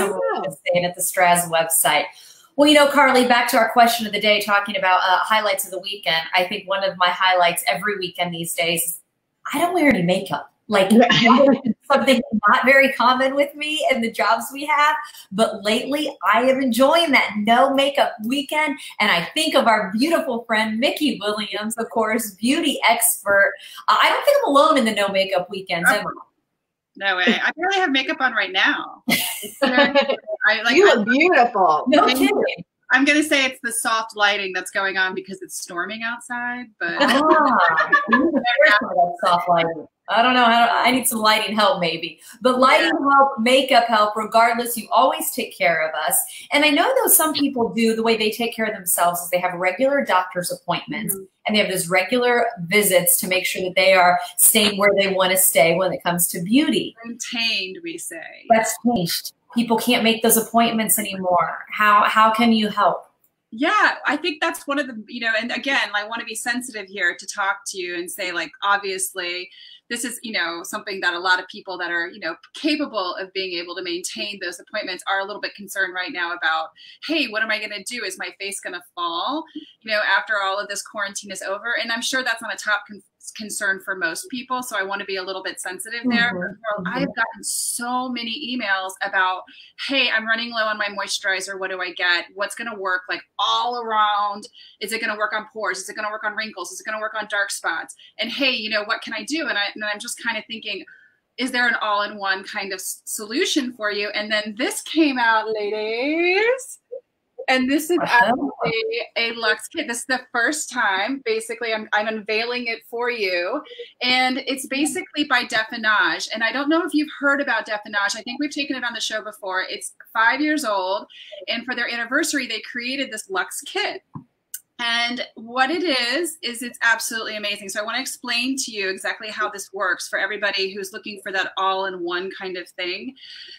some saying at the Straz website. Well, you know, Carly, back to our question of the day, talking about highlights of the weekend. I think one of my highlights every weekend these days, I don't wear any makeup. Like something not very common with me and the jobs we have. But lately, I am enjoying that no makeup weekend. And I think of our beautiful friend, Mickey Williams, of course, beauty expert. I don't think I'm alone in the no makeup weekends, am I? No way. I barely have makeup on right now. You look beautiful. No kidding. I'm going to say it's the soft lighting that's going on because it's storming outside. But soft lighting. I don't know. I need some lighting help maybe. But lighting help, makeup help, regardless, you always take care of us. And I know though some people do, the way they take care of themselves is they have regular doctor's appointments and they have those regular visits to make sure that they are staying where they want to stay when it comes to beauty. Maintained, we say. That's changed. People can't make those appointments anymore. How can you help? Yeah, I think that's one of the, you know, and again, I want to be sensitive here to talk to you and say, like, obviously, this is, you know, something that a lot of people that are, you know, capable of being able to maintain those appointments are a little bit concerned right now about, hey, what am I going to do? Is my face going to fall, you know, after all of this quarantine is over? And I'm sure that's on a top concern for most people. So I want to be a little bit sensitive there. I've gotten so many emails about, hey, I'm running low on my moisturizer. What do I get? What's going to work like all around? Is it going to work on pores? Is it going to work on wrinkles? Is it going to work on dark spots? And hey, you know, what can I do? And I'm just kind of thinking, is there an all-in-one kind of solution for you? And then this came out, ladies. And this is actually a Luxe kit. This is the first time, basically, I'm unveiling it for you. And it's basically by Definage. And I don't know if you've heard about Definage. I think we've taken it on the show before. It's 5 years old. And for their anniversary, they created this Luxe kit. And what it is it's absolutely amazing. So I want to explain to you exactly how this works for everybody who's looking for that all-in-one kind of thing.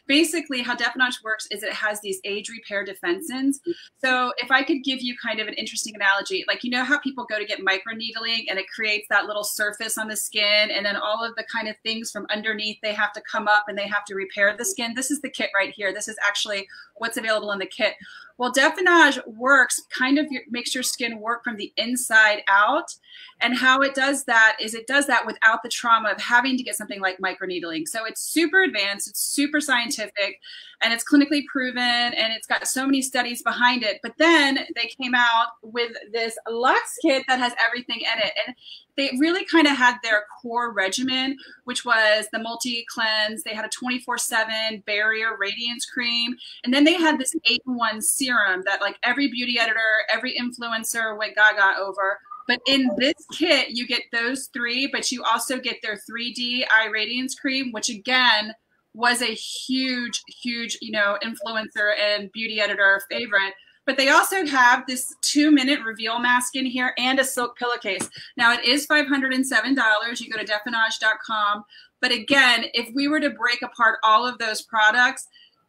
Basically, how Definage works is it has these age repair defensins. So if I could give you kind of an interesting analogy, like, you know how people go to get microneedling and it creates that little surface on the skin, and then all of the kind of things from underneath, they have to come up and they have to repair the skin. This is the kit right here. This is actually what's available in the kit. Well, Definage works, kind of makes your skin work from the inside out. And how it does that is it does that without the trauma of having to get something like microneedling. So it's super advanced, it's super scientific, and it's clinically proven, and it's got so many studies behind it. But then they came out with this Luxe kit that has everything in it. And they really kind of had their core regimen, which was the multi-cleanse. They had a 24/7 barrier radiance cream. And then they had this 8-in-1 serum that like every beauty editor, every influencer went gaga over. But in this kit, you get those three, but you also get their 3D eye radiance cream, which again was a huge, huge, you know, influencer and beauty editor favorite. But they also have this 2-minute reveal mask in here and a silk pillowcase. Now it is $507. You go to definage.com. But again, if we were to break apart all of those products,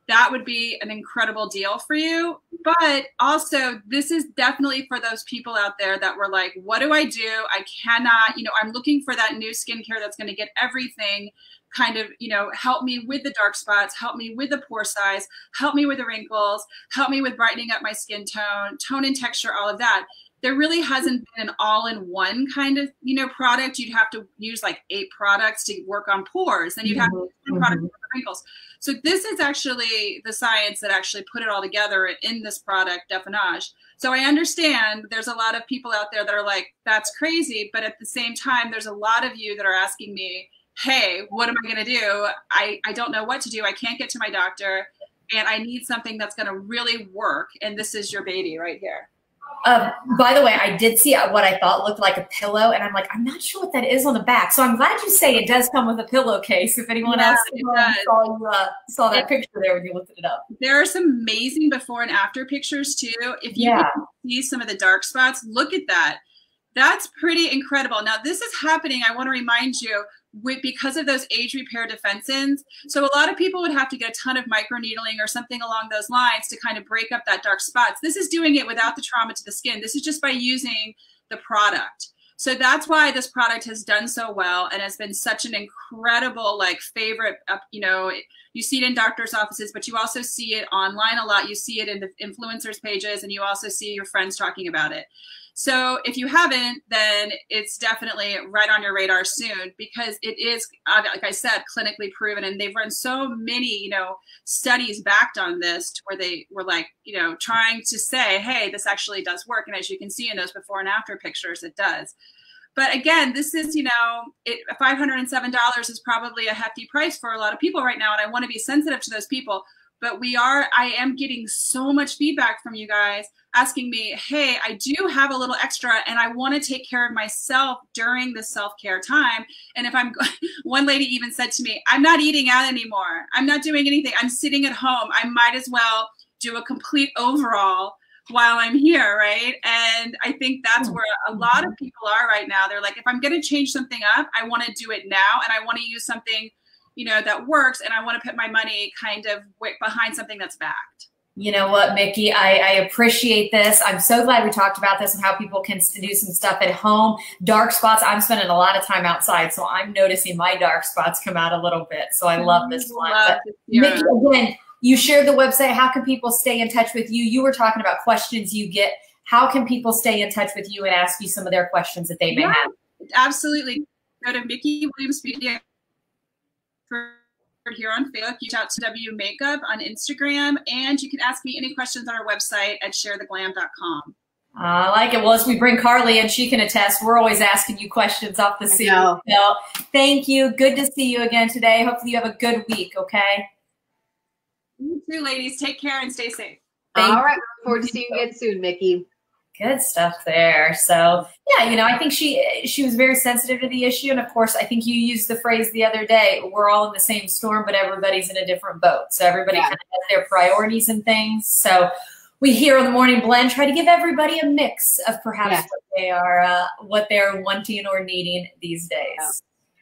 that would be an incredible deal for you. But also, this is definitely for those people out there that were like, what do? I cannot, you know, I'm looking for that new skincare that's going to get everything kind of, you know, help me with the dark spots, help me with the pore size, help me with the wrinkles, help me with brightening up my skin tone and texture, all of that. There really hasn't been an all-in-one kind of, you know, product. You'd have to use like 8 products to work on pores. Then you'd have to use 10 products to work on wrinkles. So this is actually the science that actually put it all together in this product, Definage. So I understand there's a lot of people out there that are like, that's crazy. But at the same time, there's a lot of you that are asking me, hey, what am I going to do? I don't know what to do. I can't get to my doctor, and I need something that's going to really work. And this is your baby right here. By the way, I did see what I thought looked like a pillow, and I'm like, I'm not sure what that is on the back. So I'm glad you say it does come with a pillowcase. If anyone else saw that picture there when you looked it up. There are some amazing before and after pictures too. If you can see some of the dark spots, look at that. That's pretty incredible. Now this is happening, I want to remind you, because of those age repair defensins. So a lot of people would have to get a ton of microneedling or something along those lines to kind of break up that dark spots. This is doing it without the trauma to the skin. This is just by using the product. So that's why this product has done so well and has been such an incredible like favorite. You know, you see it in doctors' offices, but you also see it online a lot. You see it in the influencers pages, and you also see your friends talking about it. So if you haven't, then it's definitely right on your radar soon, because it is, like I said, clinically proven, and they've run so many, you know, studies backed on this to where they were like, you know, trying to say, hey, this actually does work. And as you can see in those before and after pictures, it does. But again, this is, you know, $507 is probably a hefty price for a lot of people right now. And I want to be sensitive to those people. But I am getting so much feedback from you guys asking me, hey, I do have a little extra and I want to take care of myself during the self-care time. And if one lady even said to me, I'm not eating out anymore. I'm not doing anything. I'm sitting at home. I might as well do a complete overhaul while I'm here, right? And I think that's where a lot of people are right now. They're like, if I'm going to change something up, I want to do it now. And I want to use something, you know, that works. And I want to put my money kind of behind something that's backed. You know what, Mickey, I appreciate this. I'm so glad we talked about this and how people can do some stuff at home. Dark spots, I'm spending a lot of time outside, so I'm noticing my dark spots come out a little bit. So I love this one. But Mickey, again, you shared the website. How can people stay in touch with you? You were talking about questions you get. How can people stay in touch with you and ask you some of their questions that they may have? Absolutely. Go to Mickey Williams Media here on Facebook, reach out to W Makeup on Instagram, and you can ask me any questions on our website at sharetheglam.com. I like it. Well, as we bring Carly in, she can attest. We're always asking you questions off the scene. So thank you. Good to see you again today. Hopefully you have a good week, okay? You too, ladies. Take care and stay safe. All right. Look forward to seeing you again soon, Mickey. Good stuff there. So yeah, you know, I think she was very sensitive to the issue. And of course, I think you used the phrase the other day, we're all in the same storm, but everybody's in a different boat. So everybody kind of has their priorities and things. So we here on the Morning Blend try to give everybody a mix of perhaps what they're wanting or needing these days.